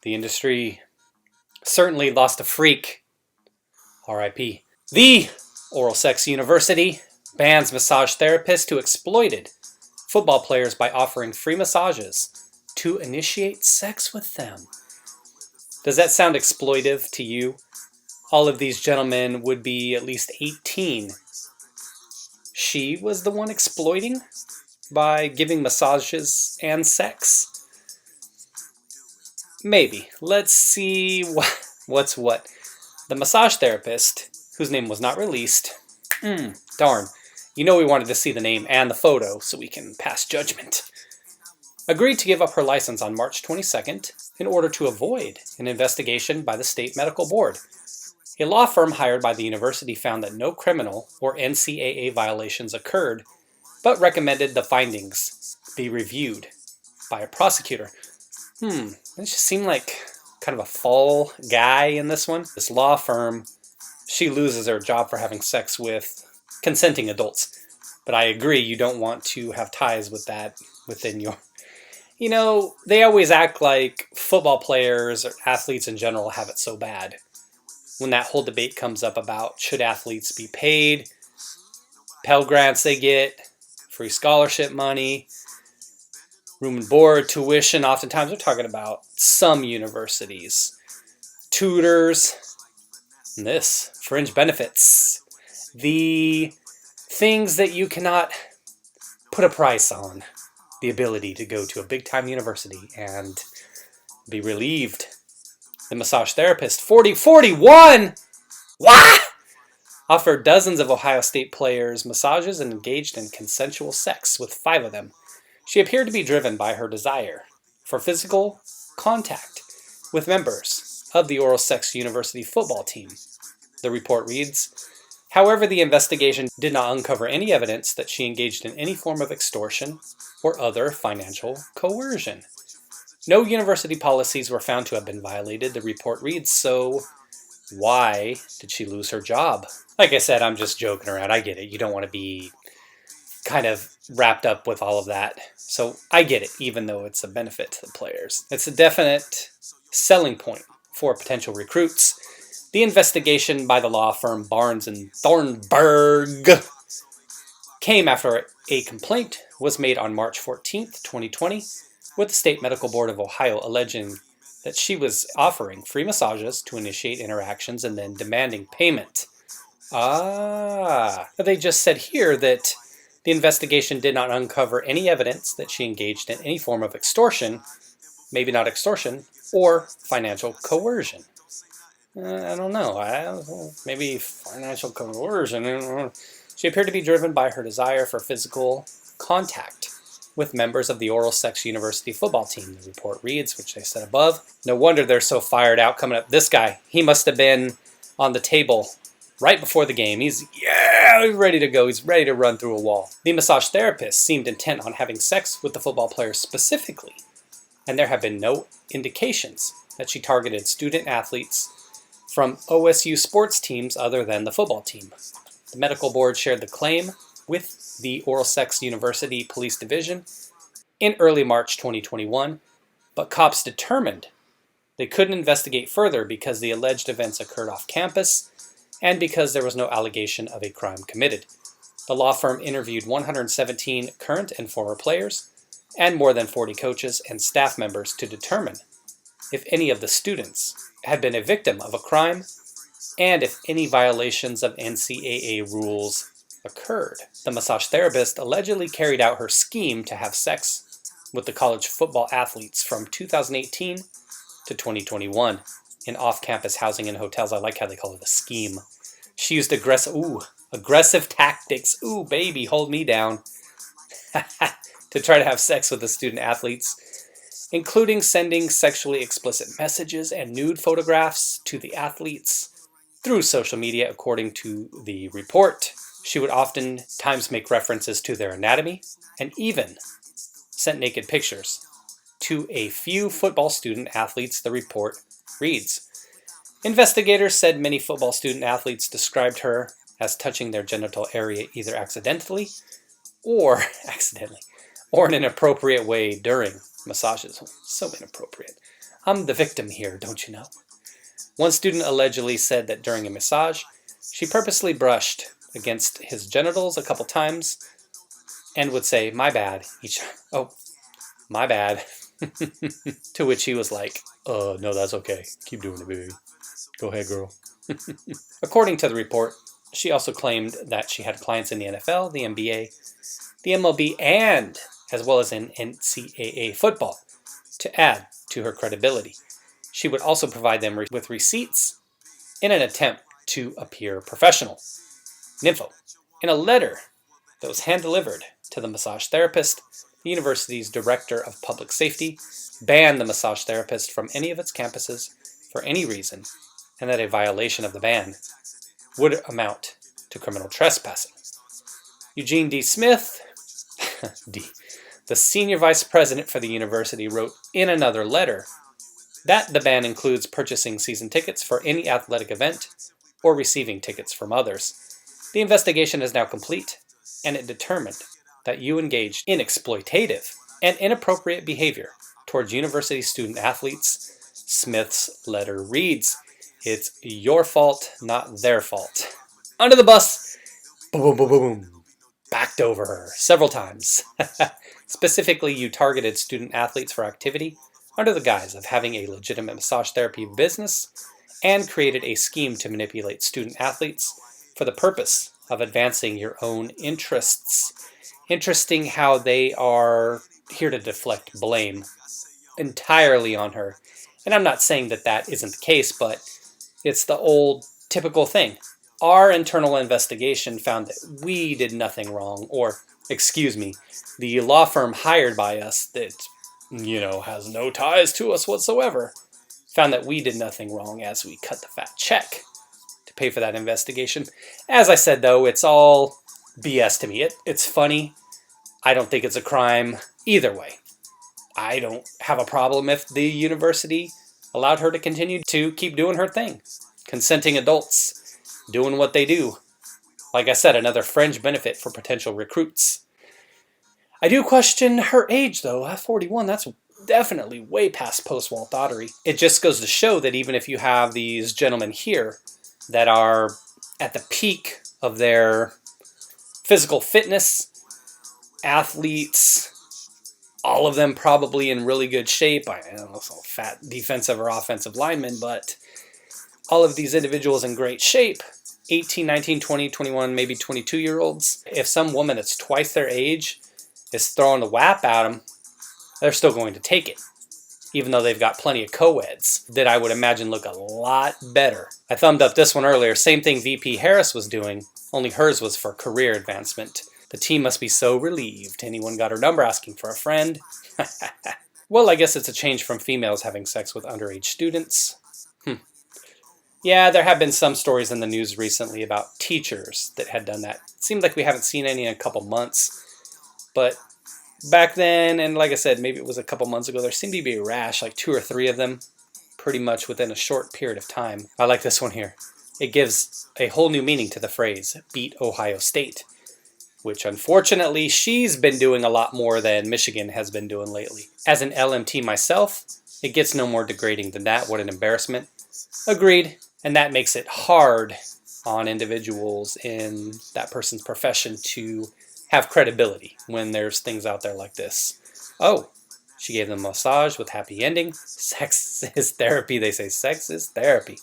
The industry certainly lost a freak. R.I.P. The Oral Sex University bans massage therapists who exploited football players by offering free massages to initiate sex with them. Does that sound exploitive to you? All of these gentlemen would be at least 18. She was the one exploiting by giving massages and sex? Maybe. Let's see what's what. The massage therapist, whose name was not released, darn, you know we wanted to see the name and the photo so we can pass judgment, agreed to give up her license on March 22nd in order to avoid an investigation by the state medical board. A law firm hired by the university found that no criminal or NCAA violations occurred, but recommended the findings be reviewed by a prosecutor. It just seemed like kind of a fall guy in this one. This law firm, she loses her job for having sex with consenting adults. But I agree, you don't want to have ties with that within your... You know, they always act like football players or athletes in general have it so bad. When that whole debate comes up about should athletes be paid, Pell Grants they get, free scholarship money, room and board, tuition, oftentimes we're talking about some universities, tutors, and this, fringe benefits, the things that you cannot put a price on, the ability to go to a big-time university and be relieved. The massage therapist, 41! What? Offered dozens of Ohio State players massages and engaged in consensual sex with 5 of them. She appeared to be driven by her desire for physical contact with members of the Oral Sex University football team. The report reads, however, the investigation did not uncover any evidence that she engaged in any form of extortion or other financial coercion. No university policies were found to have been violated, the report reads, so why did she lose her job? Like I said, I'm just joking around. I get it. You don't want to be kind of wrapped up with all of that. So I get it, even though it's a benefit to the players. It's a definite selling point for potential recruits. The investigation by the law firm Barnes and Thornburg came after a complaint was made on March 14th, 2020, with the State Medical Board of Ohio alleging that she was offering free massages to initiate interactions and then demanding payment. They just said here that the investigation did not uncover any evidence that she engaged in any form of extortion, maybe not extortion, or financial coercion. I don't know. Maybe financial coercion. She appeared to be driven by her desire for physical contact with members of the Oral Sex University football team, the report reads, which I said above. No wonder they're so fired out coming up. This guy, he must have been on the table right before the game. He's ready to go. He's ready to run through a wall. The massage therapist seemed intent on having sex with the football players specifically, and there have been no indications that she targeted student athletes from OSU sports teams other than the football team. The medical board shared the claim with the Oral Sex University Police Division in early March 2021, but cops determined they couldn't investigate further because the alleged events occurred off campus and because there was no allegation of a crime committed. The law firm interviewed 117 current and former players and more than 40 coaches and staff members to determine if any of the students had been a victim of a crime and if any violations of NCAA rules occurred. The massage therapist allegedly carried out her scheme to have sex with the college football athletes from 2018 to 2021 in off-campus housing and hotels. I like how they call it a scheme. She used aggressive tactics. Ooh, baby, hold me down. To try to have sex with the student athletes, including sending sexually explicit messages and nude photographs to the athletes through social media, according to the report. She would oftentimes make references to their anatomy and even sent naked pictures to a few football student athletes, the report reads. Investigators said many football student athletes described her as touching their genital area either accidentally or in an inappropriate way during massages. So inappropriate. I'm the victim here, don't you know? One student allegedly said that during a massage, she purposely brushed against his genitals a couple times and would say, "My bad," "Oh, my bad." To which he was like, no, that's okay. Keep doing it, baby. Go ahead, girl." According to the report, she also claimed that she had clients in the NFL, the NBA, the MLB, and as well as in NCAA football to add to her credibility. She would also provide them with receipts in an attempt to appear professional. Nympho, in a letter that was hand-delivered to the massage therapist, the university's director of public safety banned the massage therapist from any of its campuses for any reason, and that a violation of the ban would amount to criminal trespassing. Eugene D. Smith, the senior vice president for the university, wrote in another letter that the ban includes purchasing season tickets for any athletic event or receiving tickets from others. The investigation is now complete, and it determined that you engaged in exploitative and inappropriate behavior towards university student athletes. Smith's letter reads, "It's your fault, not their fault." Under the bus, boom, boom, boom, boom, backed over her several times. Specifically, you targeted student athletes for activity under the guise of having a legitimate massage therapy business and created a scheme to manipulate student athletes for the purpose of advancing your own interests. Interesting how they are here to deflect blame entirely on her. And I'm not saying that that isn't the case, but it's the old typical thing. Our internal investigation found that we did nothing wrong, or, excuse me, the law firm hired by us that, has no ties to us whatsoever, found that we did nothing wrong as we cut the fat check to pay for that investigation. As I said, though, it's all BS to me. It's funny. I don't think it's a crime either way. I don't have a problem if the university allowed her to continue to keep doing her thing. Consenting adults doing what they do. Like I said, another fringe benefit for potential recruits. I do question her age, though. At 41, that's definitely way past post-Walt Daughtery. It just goes to show that even if you have these gentlemen here that are at the peak of their physical fitness, athletes, all of them probably in really good shape. I don't know, so fat defensive or offensive linemen, but all of these individuals in great shape, 18, 19, 20, 21, maybe 22-year-olds. If some woman that's twice their age is throwing the WAP at them, they're still going to take it, even though they've got plenty of co-eds that I would imagine look a lot better. I thumbed up this one earlier. Same thing VP Harris was doing, only hers was for career advancement. The team must be so relieved. Anyone got her number asking for a friend? Well, I guess it's a change from females having sex with underage students. Yeah, there have been some stories in the news recently about teachers that had done that. It seemed like we haven't seen any in a couple months. But back then, and like I said, maybe it was a couple months ago, there seemed to be a rash, like 2 or 3 of them, pretty much within a short period of time. I like this one here. It gives a whole new meaning to the phrase, beat Ohio State, which unfortunately she's been doing a lot more than Michigan has been doing lately. As an LMT myself, it gets no more degrading than that. What an embarrassment. Agreed. And that makes it hard on individuals in that person's profession to have credibility when there's things out there like this. Oh, she gave them a massage with happy ending. Sex is therapy. They say sex is therapy.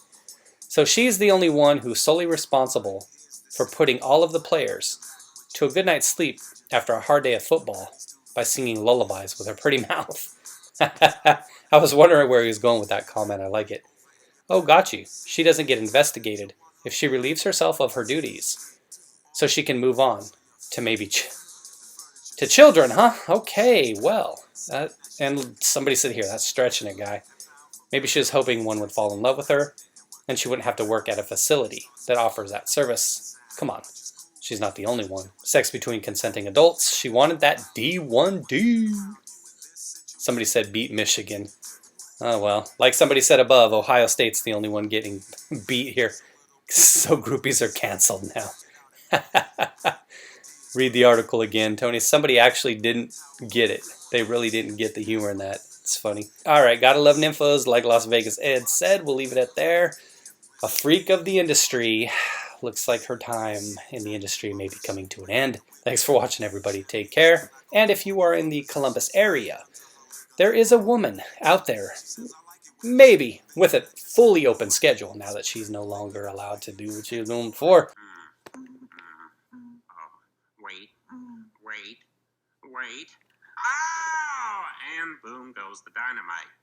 So she's the only one who's solely responsible for putting all of the players to a good night's sleep after a hard day of football by singing lullabies with her pretty mouth. I was wondering where he was going with that comment. I like it. Oh, got you. She doesn't get investigated if she relieves herself of her duties, so she can move on to maybe to children, huh? Okay, well, and somebody said here, that's stretching it, guy. Maybe she was hoping one would fall in love with her, and she wouldn't have to work at a facility that offers that service. Come on, she's not the only one. Sex between consenting adults. She wanted that D1D. Somebody said beat Michigan. Oh, well, like somebody said above, Ohio State's the only one getting beat here. So groupies are canceled now. Read the article again, Tony. Somebody actually didn't get it. They really didn't get the humor in that. It's funny. All right, gotta love nymphos. Like Las Vegas Ed said, we'll leave it at there. A freak of the industry. Looks like her time in the industry may be coming to an end. Thanks for watching, everybody. Take care. And if you are in the Columbus area, there is a woman out there, maybe with a fully open schedule now that she's no longer allowed to do what she was doing before. Wait. Oh, and boom goes the dynamite.